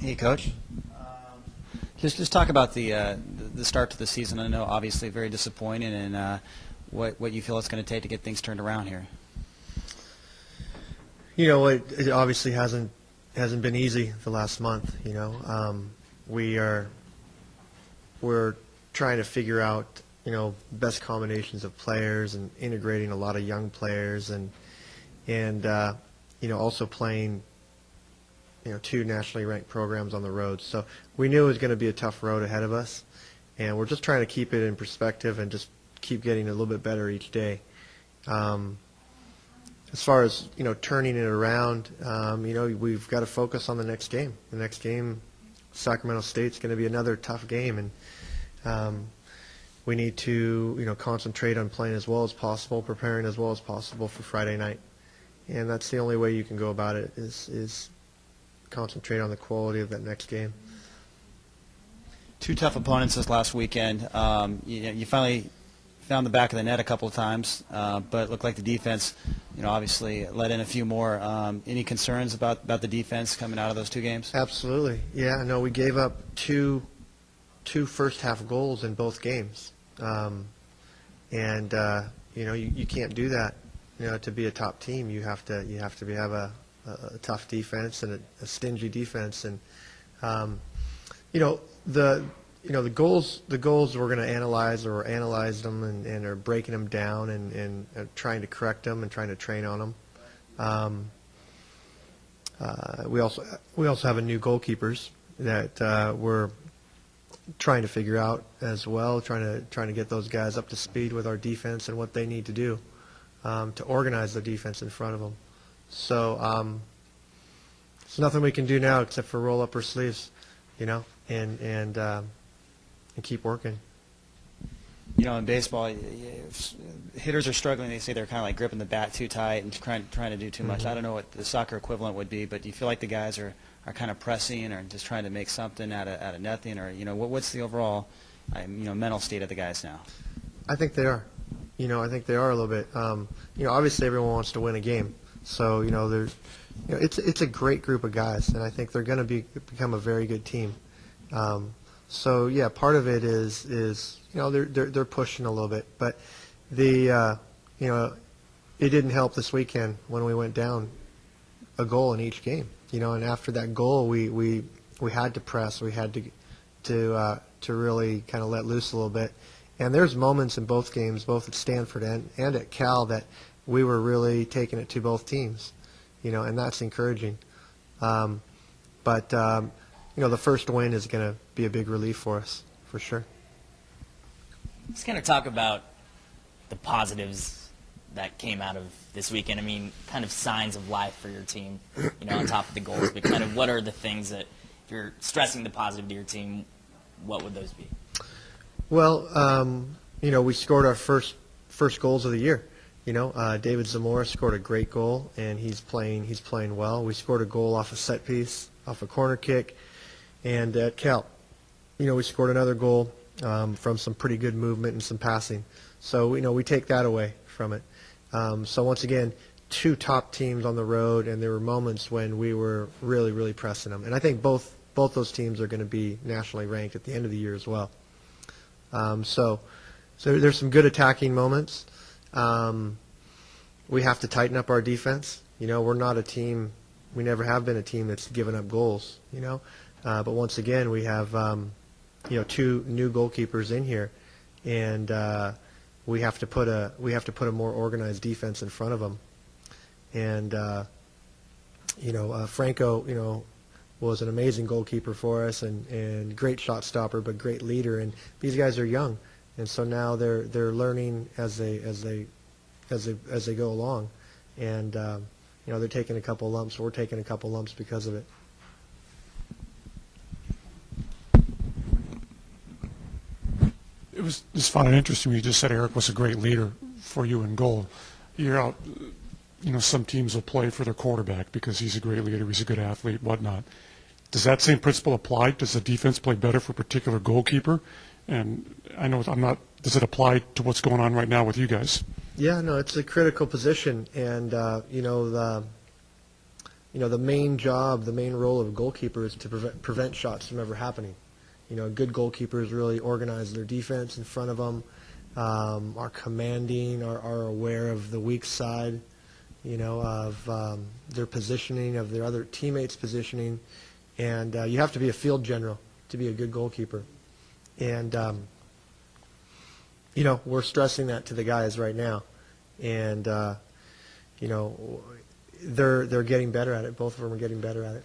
Hey, Coach. Just talk about the start to the season. I know obviously very disappointing, and what you feel it's going to take to get things turned around here. You know, it obviously hasn't been easy the last month. You know, we're trying to figure out best combinations of players and integrating a lot of young players and also playing two nationally ranked programs on the road. So we knew it was going to be a tough road ahead of us, and we're just trying to keep it in perspective and just keep getting a little bit better each day. As far as turning it around, we've got to focus on the next game. The next game, Sacramento State's going to be another tough game, and we need to concentrate on playing as well as possible, preparing as well as possible for Friday night, and that's the only way you can go about it is concentrate on the quality of that next game. Two tough opponents this last weekend. You finally found the back of the net a couple of times, but it looked like the defense, obviously let in a few more. Any concerns about the defense coming out of those two games? Absolutely. Yeah, no, we gave up two first-half goals in both games. You can't do that. To be a top team, you have to have a tough defense and a stingy defense, and the goals we're going to analyze or analyzed them and are breaking them down and trying to correct them and trying to train on them. We also have a new goalkeepers that we're trying to figure out as well, trying to get those guys up to speed with our defense and what they need to do to organize the defense in front of them. So there's nothing we can do now except for roll up our sleeves, and keep working. In baseball, hitters are struggling. They say they're kind of like gripping the bat too tight and trying to do too much. I don't know what the soccer equivalent would be, but do you feel like the guys are kind of pressing or just trying to make something out of nothing, or what's the overall mental state of the guys now? I think they are. I think they are a little bit. Obviously everyone wants to win a game, so it's a great group of guys, and I think they're going to become a very good team. So yeah, part of it is they're pushing a little bit, but it didn't help this weekend when we went down a goal in each game. And after that goal, we had to press. We had to really kind of let loose a little bit. And there's moments in both games, both at Stanford and at Cal, that we were really taking it to both teams, and that's encouraging. But the first win is going to be a big relief for us, for sure. Let's kind of talk about the positives that came out of this weekend. I mean, kind of signs of life for your team, on top of the goals. But kind of what are the things that, if you're stressing the positive to your team, what would those be? Well, we scored our first goals of the year. David Zamora scored a great goal, and he's playing well. We scored a goal off a set piece, off a corner kick, and at Cal, we scored another goal from some pretty good movement and some passing. So we take that away from it. So once again, two top teams on the road, and there were moments when we were really, really pressing them. And I think both those teams are going to be nationally ranked at the end of the year as well. So there's some good attacking moments. We have to tighten up our defense. We're not a team. We never have been a team that's given up goals. But once again, we have two new goalkeepers in here, and we have to put a more organized defense in front of them. And Franco, was an amazing goalkeeper for us and great shot stopper, but great leader. And these guys are young, and so now they're learning as they go along, and they're taking a couple lumps. We're taking a couple lumps because of it. It was just fun and interesting. You just said Eric was a great leader for you in goal. You're out. Some teams will play for their quarterback because he's a great leader, he's a good athlete, whatnot. Does that same principle apply? Does the defense play better for a particular goalkeeper? And I know does it apply to what's going on right now with you guys? Yeah, no, it's a critical position, and the main job, the main role of a goalkeeper is to prevent shots from ever happening. Good goalkeepers really organize their defense in front of them, are commanding, are aware of the weak side, of their positioning, of their other teammates' positioning, and you have to be a field general to be a good goalkeeper. And we're stressing that to the guys right now, and they're getting better at it. Both of them are getting better at it.